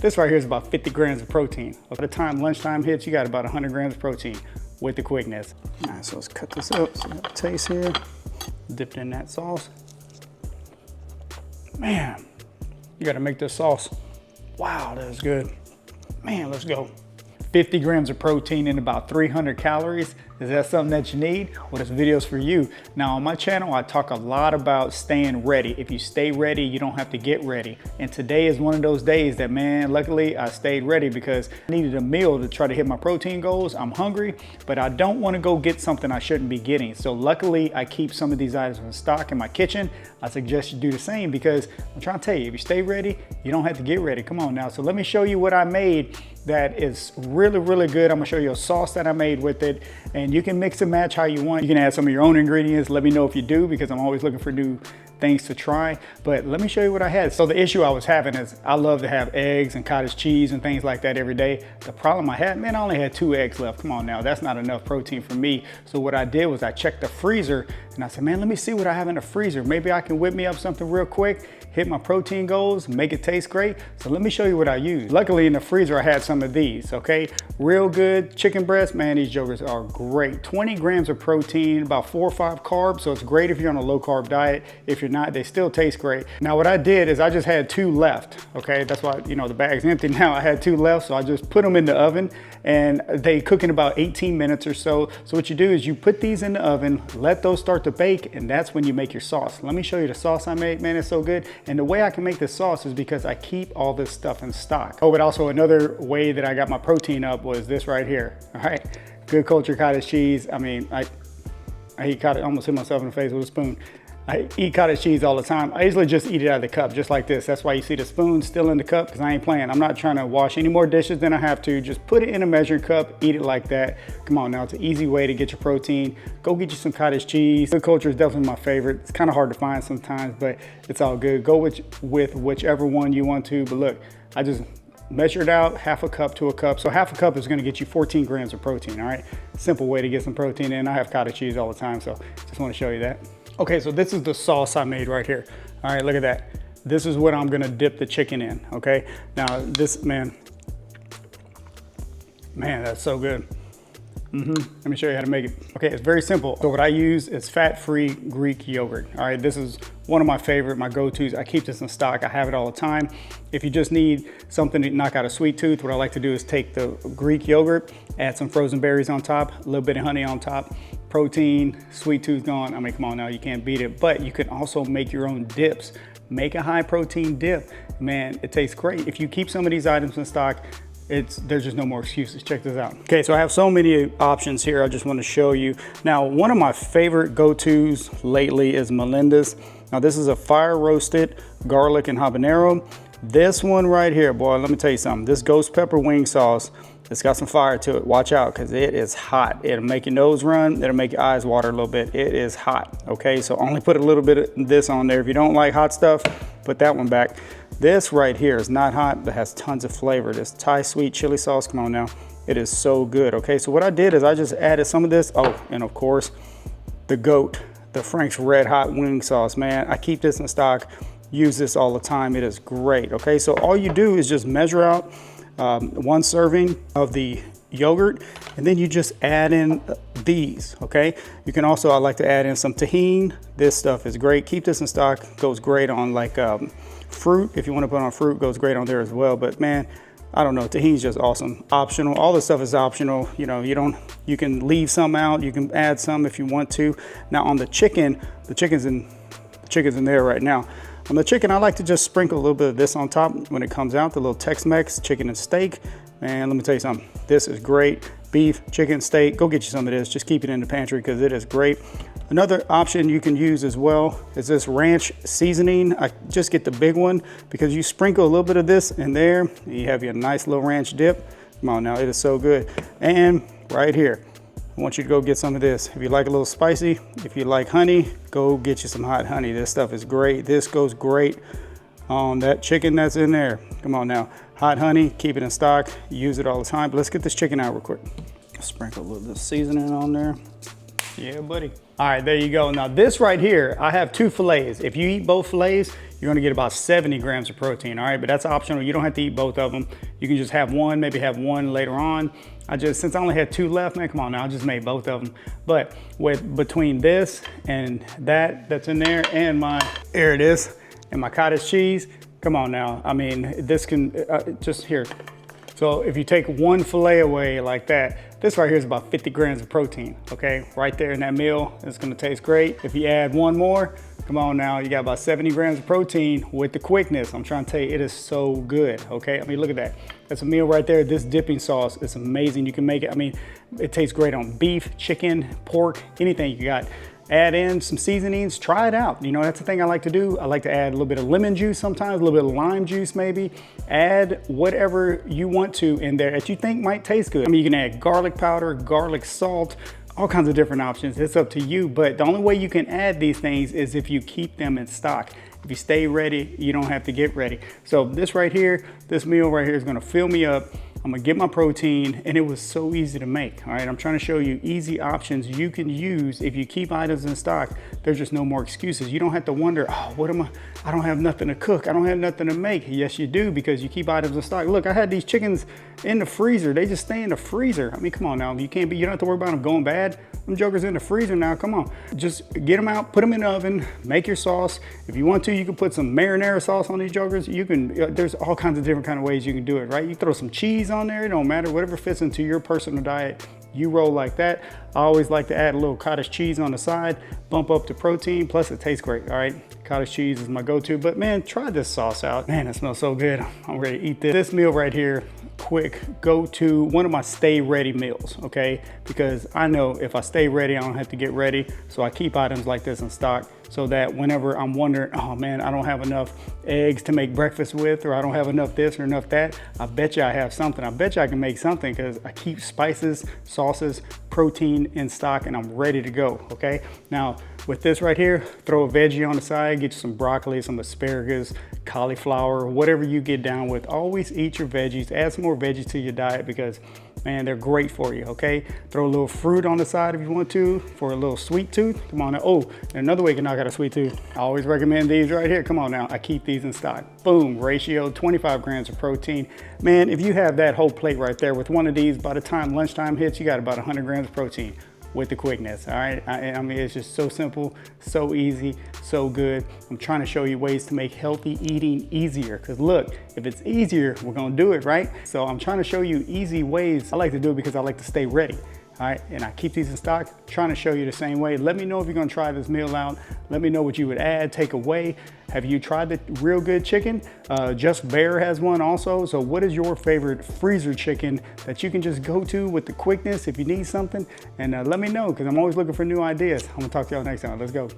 This right here is about 50 grams of protein. By the time lunchtime hits, you got about 100 grams of protein with the quickness. All right, so let's cut this up so you have a taste here. Dip it in that sauce. Man, you gotta make this sauce. Wow, that's good. Man, let's go. 50 grams of protein and about 300 calories. Is that something that you need? Well, this video's for you. Now on my channel, I talk a lot about staying ready. If you stay ready, you don't have to get ready. And today is one of those days that, man, luckily I stayed ready because I needed a meal to try to hit my protein goals. I'm hungry, but I don't want to go get something I shouldn't be getting. So luckily I keep some of these items in stock in my kitchen. I suggest you do the same because I'm trying to tell you, if you stay ready, you don't have to get ready. Come on now. So let me show you what I made that is really, really good. I'm gonna show you a sauce that I made with it, and you can mix and match how you want. You can add some of your own ingredients. Let me know if you do, because I'm always looking for new things to try. But let me show you what I had. So the issue I was having is I love to have eggs and cottage cheese and things like that every day. The problem I had, man, I only had 2 eggs left. Come on now, that's not enough protein for me. So what I did was I checked the freezer and I said, man, let me see what I have in the freezer. Maybe I can whip me up something real quick, hit my protein goals, make it taste great. So let me show you what I used. Luckily in the freezer, I had some of these, okay? Realgood chicken breast, man, these jokers are great. 20 grams of protein, about 4 or 5 carbs. So it's great if you're on a low carb diet. If you're not, they still taste great. Now what I did is I just had 2 left, okay? That's why, you know, the bag's empty now. I had 2 left, so I just put them in the oven and they cook in about 18 minutes or so. So what you do is you put these in the oven, let those start to bake, and that's when you make your sauce. Let me show you the sauce I made, man, it's so good. And the way I can make this sauce is because I keep all this stuff in stock. Oh, but also another way that I got my protein up was this right here, all right? Good culture cottage cheese. I mean, I eat cottage, almost hit myself in the face with a spoon. I eat cottage cheese all the time. I usually just eat it out of the cup, just like this. That's why you see the spoon still in the cup, because I ain't playing. I'm not trying to wash any more dishes than I have to. Just put it in a measuring cup, eat it like that. Come on now, it's an easy way to get your protein. Go get you some cottage cheese. Good culture is definitely my favorite. It's kind of hard to find sometimes, but it's all good. Go with whichever one you want to, but look, I just measure it out, half a cup to a cup. So half a cup is gonna get you 14 grams of protein, all right? Simple way to get some protein in. I have cottage cheese all the time, so just wanna show you that. Okay, so this is the sauce I made right here. All right, look at that. This is what I'm gonna dip the chicken in, okay? Now this, man, that's so good. Let me show you how to make it. Okay, it's very simple. So what I use is fat-free Greek yogurt. All right, this is one of my favorite, my go-tos. I keep this in stock, I have it all the time. If you just need something to knock out a sweet tooth, what I like to do is take the Greek yogurt, add some frozen berries on top, a little bit of honey on top, protein, sweet tooth gone. I mean, come on now, you can't beat it. But you can also make your own dips. Make a high protein dip. Man, it tastes great. If you keep some of these items in stock, there's just no more excuses. Check this out. Okay, so I have so many options here I just want to show you. Now, one of my favorite go-tos lately is Melinda's. Now, this is a fire roasted garlic and habanero. This one right here, boy, let me tell you something. This ghost pepper wing sauce, it's got some fire to it. Watch out, because it is hot. It'll make your nose run. It'll make your eyes water a little bit. It is hot, okay? So only put a little bit of this on there. If you don't like hot stuff, put that one back. This right here is not hot, but has tons of flavor. This Thai sweet chili sauce, come on now. It is so good, okay? So what I did is I just added some of this. Oh, and of course, the GOAT, the Frank's Red Hot Wing Sauce, man. I keep this in stock, use this all the time. It is great, okay? So all you do is just measure out 1 serving of the yogurt, and then you just add in these, okay? You can also, I like to add in some tahini. This stuff is great. Keep this in stock, goes great on like fruit. If you want to put on fruit, goes great on there as well. But man, I don't know, tahini's just awesome. Optional, all this stuff is optional. You know, you can leave some out, you can add some if you want to. Now on the chicken, the chicken's in there right now. On the chicken, I like to just sprinkle a little bit of this on top when it comes out, the little Tex-Mex chicken and steak. Man, let me tell you something, this is great. Beef, chicken, steak, go get you some of this. Just keep it in the pantry because it is great. Another option you can use as well is this ranch seasoning. I just get the big one because you sprinkle a little bit of this in there and you have your nice little ranch dip. Come on now, it is so good. And right here, I want you to go get some of this. If you like a little spicy, if you like honey, go get you some hot honey. This stuff is great. This goes great on that chicken that's in there. Come on now, hot honey, keep it in stock, use it all the time. But let's get this chicken out real quick. Sprinkle a little bit of seasoning on there. Yeah, buddy. All right, there you go. Now this right here, I have 2 fillets. If you eat both fillets, you're gonna get about 70 grams of protein, all right? But that's optional. You don't have to eat both of them. You can just have one, maybe have one later on. Since I only had 2 left, man, come on now, I just made both of them. But between this and that's in there and here it is, and my cottage cheese, come on now. I mean, this can, just here. So if you take one fillet away like that, this right here is about 50 grams of protein, okay? Right there in that meal, it's gonna taste great. If you add one more, come on now, you got about 70 grams of protein with the quickness. I'm trying to tell you, it is so good, okay? I mean, look at that. That's a meal right there. This dipping sauce is amazing. You can make it, I mean, it tastes great on beef, chicken, pork, anything you got. Add in some seasonings, try it out. You know, that's the thing I like to do. I like to add a little bit of lemon juice sometimes, a little bit of lime juice maybe. Add whatever you want to in there that you think might taste good. I mean, you can add garlic powder, garlic salt, all kinds of different options. It's up to you, but the only way you can add these things is if you keep them in stock. If you stay ready, you don't have to get ready. So this right here, this meal right here is gonna fill me up. I'm gonna get my protein, and it was so easy to make, all right? I'm trying to show you easy options you can use if you keep items in stock. There's just no more excuses. You don't have to wonder, oh, I don't have nothing to cook. I don't have nothing to make. Yes, you do, because you keep items in stock. Look, I had these chickens in the freezer. They just stay in the freezer. I mean, come on now. You don't have to worry about them going bad. Them jokers in the freezer now, come on. Just get them out, put them in the oven, make your sauce. If you want to, you can put some marinara sauce on these jokers. You can, there's all kinds of different kind of ways you can do it, right? You throw some cheese on there, it don't matter, whatever fits into your personal diet, you roll like that. I always like to add a little cottage cheese on the side, bump up the protein, plus it tastes great, all right? Cottage cheese is my go-to, but man, try this sauce out. Man, it smells so good. I'm ready to eat this. This meal right here, quick go-to, one of my stay ready meals, okay? Because I know if I stay ready, I don't have to get ready. So I keep items like this in stock so that whenever I'm wondering, oh man, I don't have enough eggs to make breakfast with, or I don't have enough this or enough that, I bet you I have something. I bet you I can make something, because I keep spices, sauces, protein in stock, and I'm ready to go, okay? Now, with this right here, throw a veggie on the side, get you some broccoli, some asparagus, cauliflower, whatever you get down with. Always eat your veggies, add some more veggies to your diet, because man, they're great for you, okay? Throw a little fruit on the side if you want to for a little sweet tooth. Come on now. Oh, and another way you can knock out a sweet tooth. I always recommend these right here. Come on now, I keep these in stock. Boom, ratio, 25 grams of protein. Man, if you have that whole plate right there with one of these, by the time lunchtime hits, you got about 100 grams of protein with the quickness, all right? I mean, it's just so simple, so easy, so good. I'm trying to show you ways to make healthy eating easier, because look, if it's easier, we're gonna do it, right? So I'm trying to show you easy ways. I like to do it because I like to stay ready. All right, and I keep these in stock, trying to show you the same way. Let me know if you're gonna try this meal out. Let me know what you would add, take away. Have you tried the Realgood chicken? Just Bear has one also. So what is your favorite freezer chicken that you can just go to with the quickness if you need something? And let me know, because I'm always looking for new ideas. I'm gonna talk to y'all next time. Let's go.